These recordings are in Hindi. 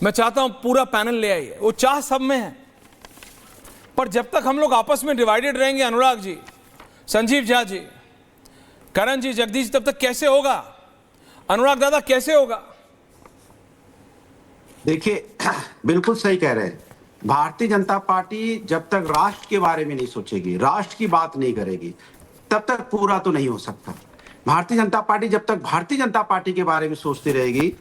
मैं चाहता हूं पूरा पैनल ले आइए, वो चाह सब में है, पर जब तक हम लोग आपस में डिवाइडेड रहेंगे, अनुराग जी, संजीव झा जी, करण जी, जगदीश, तब तक कैसे होगा? अनुराग दादा, कैसे होगा? देखिए, बिल्कुल सही कह रहे हैं। भारतीय जनता पार्टी जब तक राष्ट्र के बारे में नहीं सोचेगी, राष्ट्र की बात नहीं करेगी, तब तक पूरा तो नहीं हो सकता। भारतीय जनता पार्टी जब तक भारतीय जनता पार्टी के बारे में सोचती रहेगी,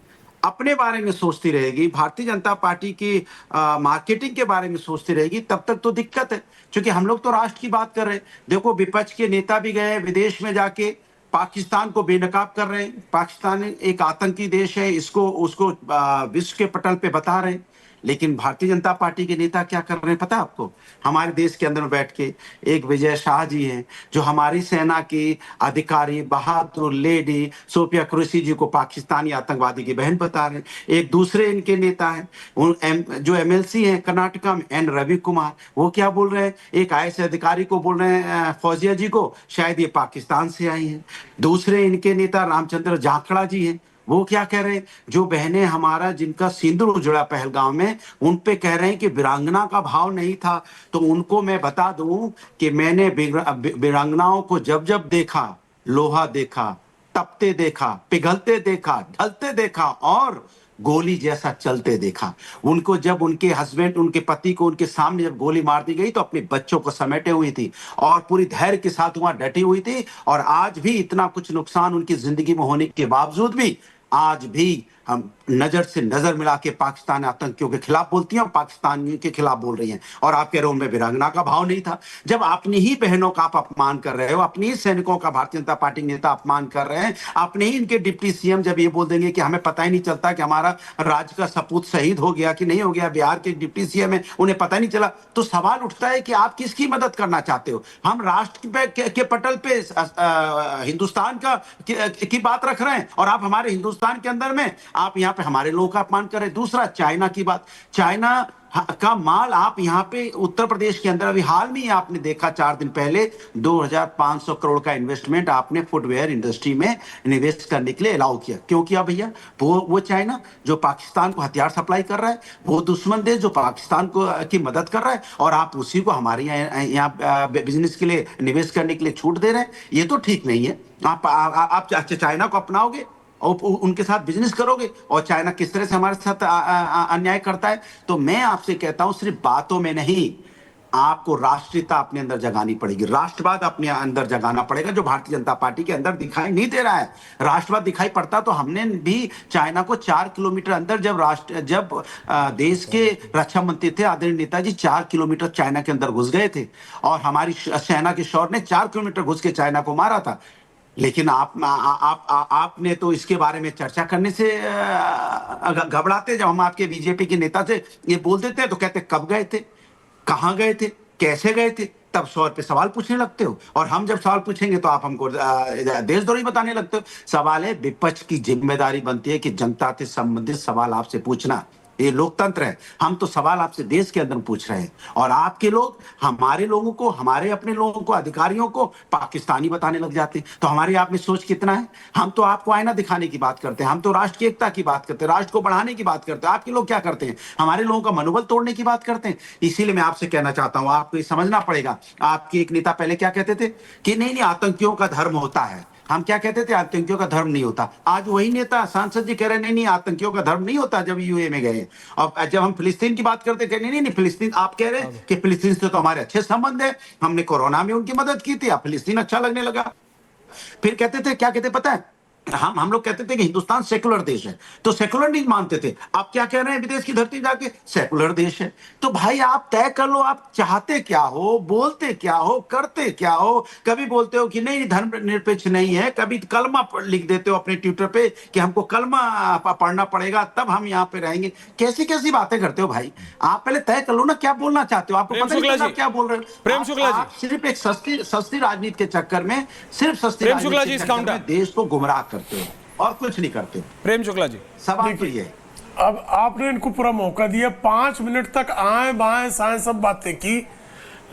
अपने बारे में सोचती रहेगी, भारतीय जनता पार्टी की मार्केटिंग के बारे में सोचती रहेगी, तब तक तो दिक्कत है। क्योंकि हम लोग तो राष्ट्र की बात कर रहे हैं। देखो, विपक्ष के नेता भी गए विदेश में जाके पाकिस्तान को बेनकाब कर रहे हैं। पाकिस्तान एक आतंकी देश है, इसको उसको विश्व के पटल पे बता रहे हैं। लेकिन भारतीय जनता पार्टी के नेता क्या कर रहे हैं पता है आपको? हमारे देश के अंदर बैठ के एक विजय शाह जी हैं, जो हमारी सेना की अधिकारी बहादुर लेडी सोफिया कुरैशी जी को पाकिस्तानी आतंकवादी की बहन बता रहे हैं। एक दूसरे इनके नेता हैं जो एमएलसी हैं कर्नाटका में, एन रवि कुमार, वो क्या बोल रहे हैं? एक आईएएस अधिकारी को बोल रहे हैं फौजिया जी को, शायद ये पाकिस्तान से आई हैं। दूसरे इनके नेता रामचंद्र जाखड़ा जी हैं, वो क्या कह रहे हैं? जो बहनें हमारा जिनका सिंदूर उजड़ा पहलगांव में, उन पे कह रहे हैं कि वीरांगना का भाव नहीं था। तो उनको मैं बता दूं कि मैंने वीरांगनाओं को जब जब देखा, लोहा देखा, तपते देखा, पिघलते देखा, ढलते देखा और गोली जैसा चलते देखा। उनको जब उनके हस्बैंड, उनके पति को उनके सामने जब गोली मार दी गई तो अपने बच्चों को समेटे हुई थी और पूरी धैर्य के साथ वहां डटी हुई थी। और आज भी इतना कुछ नुकसान उनकी जिंदगी में होने के बावजूद भी आज भी हम नजर से नजर मिला के पाकिस्तान आतंकियों के खिलाफ बोलती हैं और पाकिस्तानियों के खिलाफ बोल रही हैं। और आप कह रहे हो उनमें वीरांगना का भाव नहीं था। जब अपनी ही बहनों का आप अपमान कर रहे हो, अपनी ही सैनिकों का भारतीय जनता पार्टी नेता अपमान कर रहे हैं, अपने ही इनके डिप्टी सीएम जब ये बोल देंगे कि हमें पता ही नहीं चलता कि हमारा राज्य का सपूत शहीद हो गया कि नहीं हो गया, बिहार के डिप्टी सीएम है, उन्हें पता ही नहीं चला, तो सवाल उठता है कि आप किसकी मदद करना चाहते हो? हम राष्ट्र के पटल पे हिंदुस्तान की बात रख रहे हैं और आप हमारे हिंदुस्तान के अंदर में आप यहाँ पे हमारे लोगों का अपमान कर रहे हैं। दूसरा, चाइना की बात, चाइना का माल आप यहाँ पे उत्तर प्रदेश के अंदर अभी हाल में आपने देखा 4 दिन पहले 2500 करोड़ का इन्वेस्टमेंट आपने फुटवेयर इंडस्ट्री में निवेश करने के लिए अलाउ किया। क्यों किया भैया? वो चाइना जो पाकिस्तान को हथियार सप्लाई कर रहा है, वो दुश्मन देश जो पाकिस्तान को की मदद कर रहा है, और आप उसी को हमारे यहाँ बिजनेस के लिए, निवेश करने के लिए छूट दे रहे हैं। ये तो ठीक नहीं है। आप चाइना को अपनाओगे और उनके साथ बिजनेस करोगे, और चाइना किस तरह से हमारे साथ अन्याय करता है। तो मैं आपसे कहता हूं, सिर्फ बातों में नहीं, आपको राष्ट्रीयता अपने अंदर जगानी पड़ेगी, राष्ट्रवाद अपने अंदर जगाना पड़ेगा, जो भारतीय जनता पार्टी के अंदर दिखाई नहीं दे रहा है। राष्ट्रवाद दिखाई पड़ता तो हमने भी चाइना को 4 किलोमीटर अंदर, जब देश के रक्षा मंत्री थे आदरणीय नेताजी 4 किलोमीटर चाइना के अंदर घुस गए थे और हमारी सेना के शौर्य ने 4 किलोमीटर घुस के चाइना को मारा था। लेकिन आपने तो इसके बारे में चर्चा करने से घबराते। जब हम आपके बीजेपी के नेता से ये बोल देते हैं तो कहते कब गए थे, कहां गए थे, कैसे गए थे, तब सवाल पे सवाल पूछने लगते हो। और हम जब सवाल पूछेंगे तो आप हमको देशद्रोही बताने लगते हो। सवाल है, विपक्ष की जिम्मेदारी बनती है कि जनता से संबंधित सवाल आपसे पूछना। ये लोकतंत्र है। हम तो सवाल आपसे देश के अंदर पूछ रहे हैं और आपके लोग हमारे लोगों को, हमारे अपने लोगों को, अधिकारियों को पाकिस्तानी बताने लग जाते हैं। तो हमारी आप में सोच कितना है? हम तो आपको आईना दिखाने की बात करते हैं, हम तो राष्ट्र की एकता की बात करते हैं, राष्ट्र को बढ़ाने की बात करते हैं। आपके लोग क्या करते हैं? हमारे लोगों का मनोबल तोड़ने की बात करते हैं। इसीलिए मैं आपसे कहना चाहता हूं, आपको ये समझना पड़ेगा। आपके एक नेता पहले क्या कहते थे कि नहीं नहीं आतंकियों का धर्म होता है। हम क्या कहते थे? आतंकियों का धर्म नहीं होता। आज वही नेता सांसद जी कह रहे नहीं नहीं आतंकियों का धर्म नहीं होता जब यूए में गए। और जब हम फिलिस्तीन की बात करते नहीं नहीं नहीं फिलिस्तीन, आप कह रहे हैं कि फिलिस्तीन से तो हमारे अच्छे संबंध है, हमने कोरोना में उनकी मदद की थी, अब फिलिस्तीन अच्छा लगने लगा। फिर कहते थे, क्या कहते पता है? हम लोग कहते थे कि हिंदुस्तान सेकुलर देश है, तो सेकुलर नहीं मानते थे। आप क्या कह रहे हैं? विदेश की धरती जाके सेकुलर देश है। तो भाई आप तय कर लो, आप चाहते क्या हो, बोलते क्या हो, करते क्या हो। कभी बोलते हो कि नहीं धर्म निरपेक्ष नहीं है, कभी कलमा लिख देते हो अपने ट्विटर पे कि हमको कलमा पढ़ना पड़ेगा तब हम यहाँ पे रहेंगे। कैसी कैसी बातें करते हो भाई? आप पहले तय कर लो ना क्या बोलना चाहते हो। आपको पता नहीं आप क्या बोल रहे हो। प्रेम शुक्ला जी, सिर्फ एक सस्ती राजनीति के चक्कर में, सिर्फ सस्ती राजनीति के चक्कर में देश को गुमराह करते हो और कुछ नहीं करते। प्रेम शुक्ला जी, सवाल तो ये। अब आपने इनको पूरा मौका दिया, 5 मिनट तक आए बाएं साएं सब बातें की,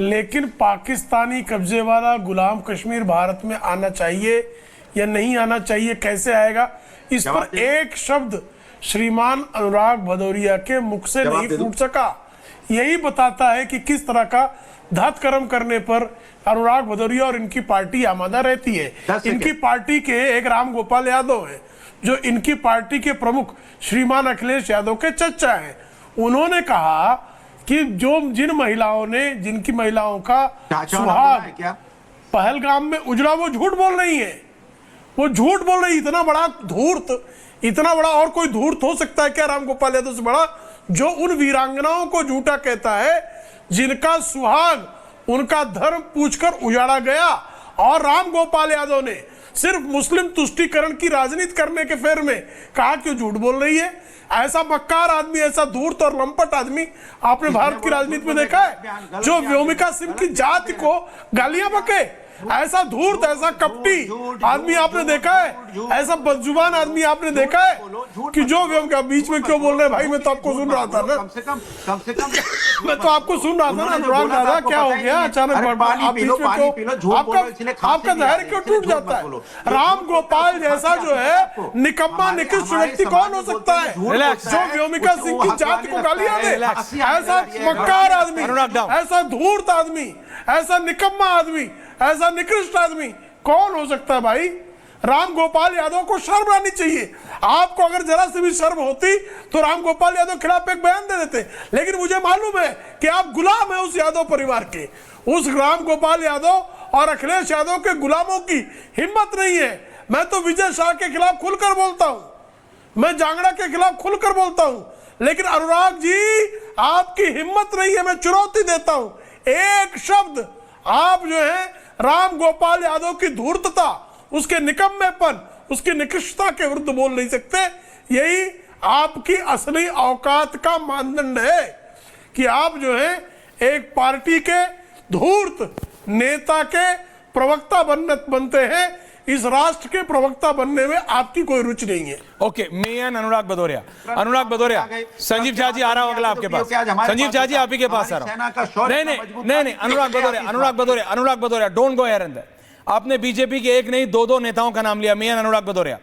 लेकिन पाकिस्तानी कब्जे वाला गुलाम कश्मीर भारत में आना चाहिए या नहीं आना चाहिए, कैसे आएगा, इस पर एक शब्द श्रीमान अनुराग भदौरिया के मुख से जवाब नहीं दे दूं? फूट सका। यही बताता है कि किस तरह का धत कर्म करने पर अनुराग भदौरिया और इनकी पार्टी आमादा रहती है। 10 सेकंड। इनकी पार्टी के एक राम गोपाल यादव है जो इनकी पार्टी के प्रमुख श्रीमान अखिलेश यादव के चचा हैं। उन्होंने कहा कि जिन महिलाओं ने, जिनकी महिलाओं का चाचा नाम बोला है क्या? पहलगाम में उजड़ा, वो झूठ बोल रही है, वो झूठ बोल रही। इतना बड़ा धूर्त, इतना बड़ा और कोई धूर्त हो सकता है क्या राम गोपाल यादव से बड़ा, जो उन वीरांगनाओं को झूठा कहता है जिनका सुहाग, उनका धर्म पूछकर उजाड़ा गया। और राम गोपाल यादव ने सिर्फ मुस्लिम तुष्टीकरण की राजनीति करने के फेर में कहा कि झूठ बोल रही है। ऐसा मक्कार आदमी, ऐसा धूर्त और लंपट आदमी आपने भारत की राजनीति में देखा है, जो व्योमिका सिंह की जाति को गालियां बके? ऐसा धूर्त, ऐसा कपटी आदमी आपने देखा है? ऐसा बदजुबान आदमी आपने देखा है कि जो व्योमिका, बीच में क्यों बोल रहे हैं भाई? मैं तो आपको सुन रहा था ना, कम से कम मैं तो आपको सुन रहा था ना। अनुराग दादा, क्या हो गया अचानक? आप बीच में क्यों, आपका धैर्य क्यों टूट जाता है? राम गोपाल जैसा जो है निकम्मा, निकृष्ट व्यक्ति कौन हो सकता है जो व्योमिका सिंह की जाति को गालियां दे? ऐसा मक्कार आदमी, ऐसा धूर्त आदमी, ऐसा निकम्मा आदमी, ऐसा निकृष्ट आदमी कौन हो सकता है भाई? राम गोपाल यादव को शर्म आनी चाहिए। आपको अगर जरा सी भी शर्म होती तो राम गोपाल यादव के खिलाफ एक बयान दे देते। लेकिन मुझे मालूम है कि आप गुलाम है उस यादव परिवार के। उस राम गोपाल यादव और अखिलेश यादव के गुलामों की हिम्मत नहीं है। मैं तो विजय शाह के खिलाफ खुलकर बोलता हूं, मैं जांगड़ा के खिलाफ खुलकर बोलता हूं, लेकिन अनुराग जी आपकी हिम्मत नहीं है। मैं चुनौती देता हूं, एक शब्द आप जो है राम गोपाल यादव की धूर्तता, उसके निकम्मेपन, उसकी निकृष्टता के विरुद्ध बोल नहीं सकते। यही आपकी असली औकात का मानदंड है कि आप जो है एक पार्टी के धूर्त नेता के प्रवक्ता बनते हैं। इस राष्ट्र के प्रवक्ता बनने में आपकी कोई रुचि नहीं है। ओके, मैं अनुराग भदौरिया, संजीव झा जी आ रहा हूं अगला आपके पास। संजीव झा जी आप ही के पास आ रहा हूं। नहीं, Anurag Bhadauria, don't go here and there. आपने बीजेपी के एक नहीं दो नेताओं का नाम लिया। मैं अनुराग भदौरिया,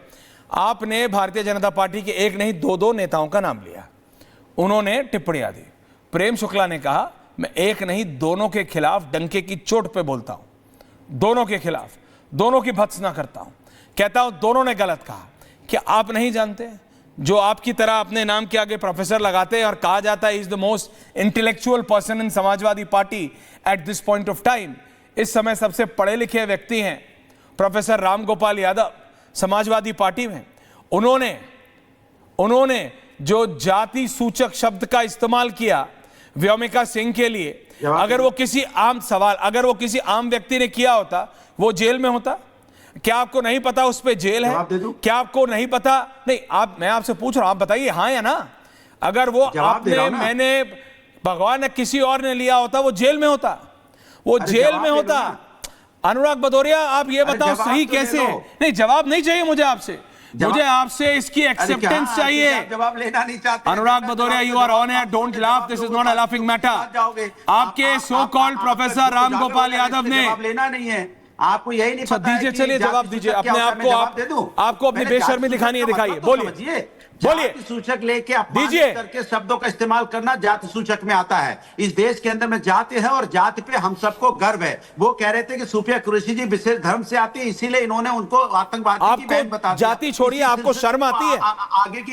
आपने भारतीय जनता पार्टी के एक नहीं दो नेताओं का नाम लिया। उन्होंने टिप्पणियां दी। प्रेम शुक्ला ने कहा मैं एक नहीं दोनों के खिलाफ डंके की चोट पे बोलता हूं, दोनों के खिलाफ, दोनों की भत्सना करता हूं, कहता हूं दोनों ने गलत कहा। क्या आप नहीं जानते जो आपकी तरह अपने नाम के आगे प्रोफेसर लगाते हैं और कहा जाता है is the most intellectual person in Samajwadi party at this point of time? इस समय सबसे पढ़े लिखे व्यक्ति हैं प्रोफेसर राम गोपाल यादव समाजवादी पार्टी में। उन्होंने जो जाति सूचक शब्द का इस्तेमाल किया व्योमिका सिंह के लिए, अगर वो किसी आम व्यक्ति ने किया होता वो जेल में होता। क्या आपको नहीं पता उस पे जेल है? क्या आपको नहीं पता? नहीं, मैं आपसे पूछ रहा हूं, आप बताइए हाँ या ना। अगर वो आपने, मैंने, भगवान ने, किसी और ने लिया होता वो जेल में होता, वो जेल में होता। अनुराग भदौरिया आप ये बताओ सही कैसे है? नहीं, जवाब नहीं चाहिए मुझे आपसे इसकी एक्सेप्टेंस चाहिए। जवाब लेना नहीं चाहते। Anurag Bhadauria, you are on air, don't laugh, this is not a laughing matter. आपके so called professor Ram Gopal Yadav ने जवाब लेना नहीं है, आपको यही नहीं पता। दीजिए, चलिए जवाब दीजिए अपने आपको अपनी बेशर्मी दिखानी है, दिखाइए, बोलिए। जाति सूचक लेके अपमान करके शब्दों का इस्तेमाल करना जाति सूचक में आता है। इस देश के अंदर में जाति है और जाति पे हम सबको गर्व है। वो कह रहे थे कि सूफिया कुरैशी जी विशेष धर्म से आती है, इसीलिए इन्होंने उनको आतंकवादी की बहन बता दिया। जाति छोड़िए, आपको शर्म आती है? आगे की